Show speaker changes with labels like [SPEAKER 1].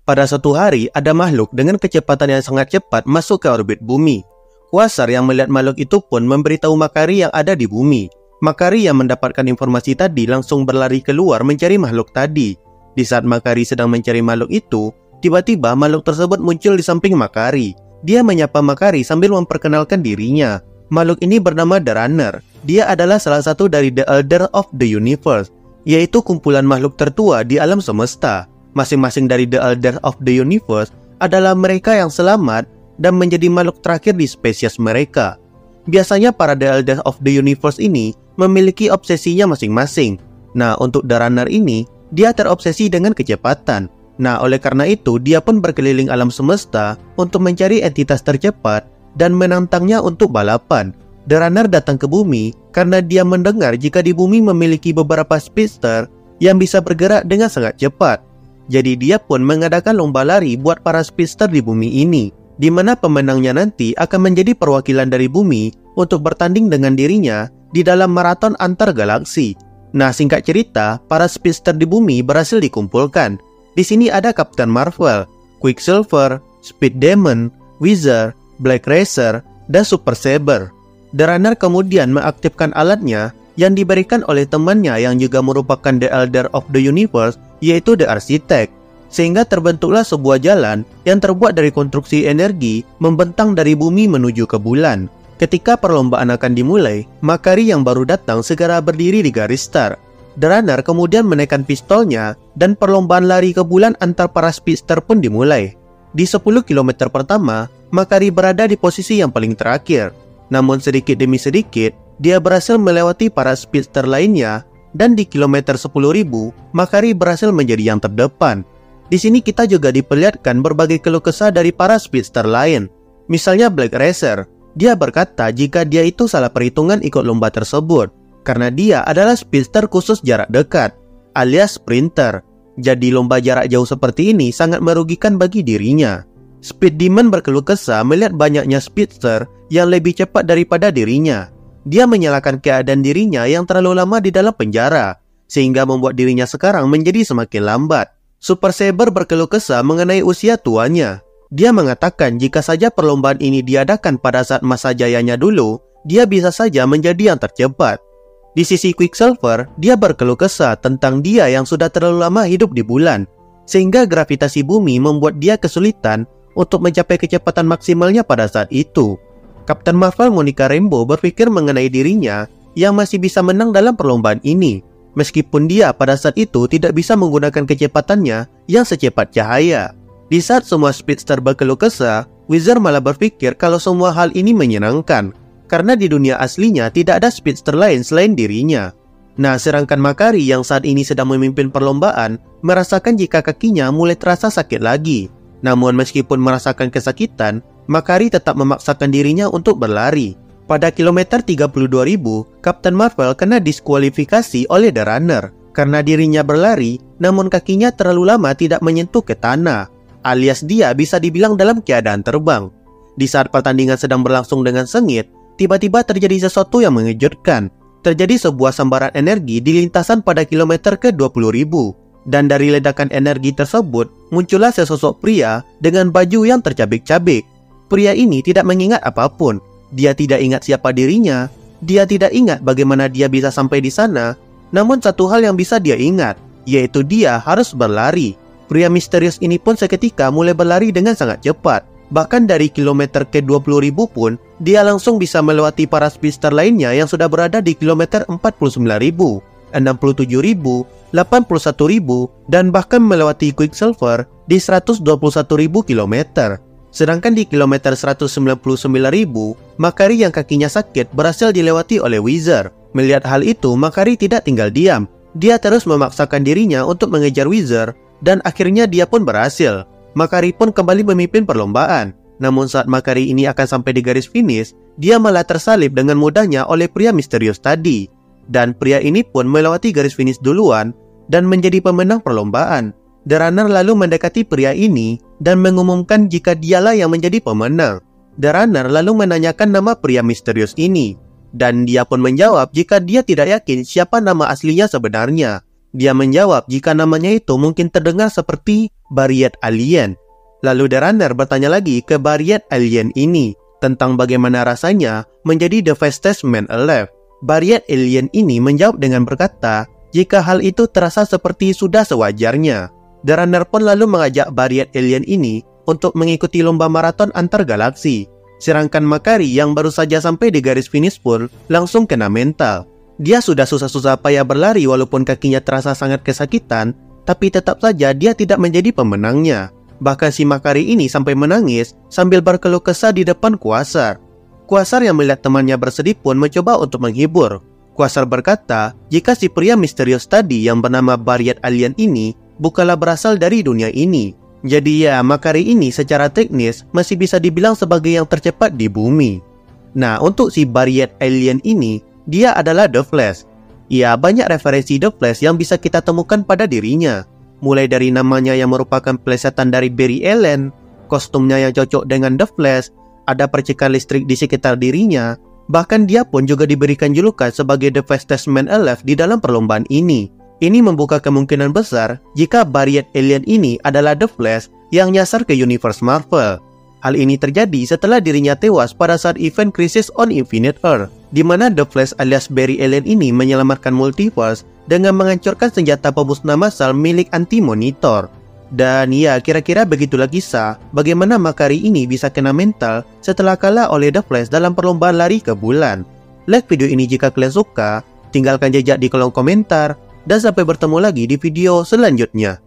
[SPEAKER 1] Pada suatu hari, ada makhluk dengan kecepatan yang sangat cepat masuk ke orbit bumi. Quasar yang melihat makhluk itu pun memberitahu Makari yang ada di bumi. Makari yang mendapatkan informasi tadi langsung berlari keluar mencari makhluk tadi. Di saat Makari sedang mencari makhluk itu, tiba-tiba makhluk tersebut muncul di samping Makari. Dia menyapa Makari sambil memperkenalkan dirinya. Makhluk ini bernama The Runner. Dia adalah salah satu dari The Elder of the Universe, yaitu kumpulan makhluk tertua di alam semesta. Masing-masing dari The Elder of the Universe adalah mereka yang selamat dan menjadi makhluk terakhir di spesies mereka. Biasanya para The Elder of the Universe ini memiliki obsesinya masing-masing. Nah, untuk The Runner ini, dia terobsesi dengan kecepatan. Nah, oleh karena itu, dia pun berkeliling alam semesta untuk mencari entitas tercepat dan menantangnya untuk balapan. The Runner datang ke bumi karena dia mendengar jika di bumi memiliki beberapa speedster yang bisa bergerak dengan sangat cepat. Jadi dia pun mengadakan lomba lari buat para speedster di bumi ini, di mana pemenangnya nanti akan menjadi perwakilan dari bumi untuk bertanding dengan dirinya di dalam maraton antar galaksi. Nah, singkat cerita, para speedster di bumi berhasil dikumpulkan. Di sini ada Captain Marvel, Quicksilver, Speed Demon, Wizard, Black Racer, dan Super Saber. The Runner kemudian mengaktifkan alatnya yang diberikan oleh temannya yang juga merupakan The Elder of the Universe, yaitu The Architect, sehingga terbentuklah sebuah jalan yang terbuat dari konstruksi energi membentang dari bumi menuju ke bulan. Ketika perlombaan akan dimulai, Makari yang baru datang segera berdiri di garis start. The Runner kemudian menekan pistolnya dan perlombaan lari ke bulan antar para speedster pun dimulai. Di 10 km pertama, Makari berada di posisi yang paling terakhir. Namun sedikit demi sedikit, dia berhasil melewati para speedster lainnya, dan di kilometer 10.000, Makari berhasil menjadi yang terdepan. Di sini kita juga diperlihatkan berbagai keluh kesah dari para speedster lain. Misalnya Black Racer, dia berkata jika dia itu salah perhitungan ikut lomba tersebut, karena dia adalah speedster khusus jarak dekat, alias sprinter. Jadi lomba jarak jauh seperti ini sangat merugikan bagi dirinya. Speed Demon berkeluh kesah melihat banyaknya speedster yang lebih cepat daripada dirinya. Dia menyalahkan keadaan dirinya yang terlalu lama di dalam penjara, sehingga membuat dirinya sekarang menjadi semakin lambat. Super Saber berkeluh kesah mengenai usia tuanya. Dia mengatakan jika saja perlombaan ini diadakan pada saat masa jayanya dulu, dia bisa saja menjadi yang tercepat. Di sisi Quicksilver, dia berkeluh kesah tentang dia yang sudah terlalu lama hidup di bulan, sehingga gravitasi bumi membuat dia kesulitan untuk mencapai kecepatan maksimalnya pada saat itu. Captain Marvel Monica Rambeau berpikir mengenai dirinya yang masih bisa menang dalam perlombaan ini, meskipun dia pada saat itu tidak bisa menggunakan kecepatannya yang secepat cahaya. Di saat semua speedster berkeluh kesah, Wizard malah berpikir kalau semua hal ini menyenangkan, karena di dunia aslinya tidak ada speedster lain selain dirinya. Nah, sedangkan Makari yang saat ini sedang memimpin perlombaan, merasakan jika kakinya mulai terasa sakit lagi. Namun meskipun merasakan kesakitan, Makari tetap memaksakan dirinya untuk berlari. Pada kilometer 32.000, Captain Marvel kena diskualifikasi oleh The Runner karena dirinya berlari, namun kakinya terlalu lama tidak menyentuh ke tanah, alias dia bisa dibilang dalam keadaan terbang. Di saat pertandingan sedang berlangsung dengan sengit, tiba-tiba terjadi sesuatu yang mengejutkan. Terjadi sebuah sambaran energi di lintasan pada kilometer ke-20.000. Dan dari ledakan energi tersebut, muncullah sesosok pria dengan baju yang tercabik-cabik. Pria ini tidak mengingat apapun. Dia tidak ingat siapa dirinya. Dia tidak ingat bagaimana dia bisa sampai di sana. Namun satu hal yang bisa dia ingat, yaitu dia harus berlari. Pria misterius ini pun seketika mulai berlari dengan sangat cepat. Bahkan dari kilometer ke-20.000 pun, dia langsung bisa melewati para speedster lainnya yang sudah berada di kilometer 49.000, 67.000, 81.000, dan bahkan melewati Quicksilver di 121.000 kilometer. Sedangkan di kilometer 199.000, Makari yang kakinya sakit berhasil dilewati oleh Wizard. Melihat hal itu, Makari tidak tinggal diam. Dia terus memaksakan dirinya untuk mengejar Wizard, dan akhirnya dia pun berhasil. Makari pun kembali memimpin perlombaan. Namun saat Makari ini akan sampai di garis finish, dia malah tersalib dengan mudahnya oleh pria misterius tadi. Dan pria ini pun melewati garis finish duluan dan menjadi pemenang perlombaan. The Runner lalu mendekati pria ini dan mengumumkan jika dialah yang menjadi pemenang. The Runner lalu menanyakan nama pria misterius ini, dan dia pun menjawab jika dia tidak yakin siapa nama aslinya sebenarnya. Dia menjawab jika namanya itu mungkin terdengar seperti Barriet Alien. Lalu The Runner bertanya lagi ke Barriet Alien ini tentang bagaimana rasanya menjadi the fastest man alive. Barriet Alien ini menjawab dengan berkata, jika hal itu terasa seperti sudah sewajarnya. The Runner pun lalu mengajak Barriet Alien ini untuk mengikuti lomba maraton antar galaksi. Sedangkan Makari yang baru saja sampai di garis finish pun langsung kena mental. Dia sudah susah-susah payah berlari walaupun kakinya terasa sangat kesakitan, tapi tetap saja dia tidak menjadi pemenangnya. Bahkan si Makari ini sampai menangis sambil berkeluh kesah di depan Quasar. Quasar yang melihat temannya bersedih pun mencoba untuk menghibur. Quasar berkata, jika si pria misterius tadi yang bernama Barriet Alien ini bukanlah berasal dari dunia ini. Jadi ya, Makari ini secara teknis masih bisa dibilang sebagai yang tercepat di bumi. Nah, untuk si Barriet Alien ini, dia adalah The Flash. Ya, banyak referensi The Flash yang bisa kita temukan pada dirinya. Mulai dari namanya yang merupakan plesetan dari Barry Allen, kostumnya yang cocok dengan The Flash, ada percikan listrik di sekitar dirinya, bahkan dia pun juga diberikan julukan sebagai the fastest man alive di dalam perlombaan ini. Ini membuka kemungkinan besar jika Barriet Alien ini adalah The Flash yang nyasar ke universe Marvel. Hal ini terjadi setelah dirinya tewas pada saat event Crisis on Infinite Earth, di mana The Flash alias Barry Allen ini menyelamatkan multiverse dengan menghancurkan senjata pemusnah massal milik Anti-Monitor. Dan ya, kira-kira begitulah kisah bagaimana Makari ini bisa kena mental setelah kalah oleh The Flash dalam perlombaan lari ke bulan. Like video ini jika kalian suka, tinggalkan jejak di kolom komentar, dan sampai bertemu lagi di video selanjutnya.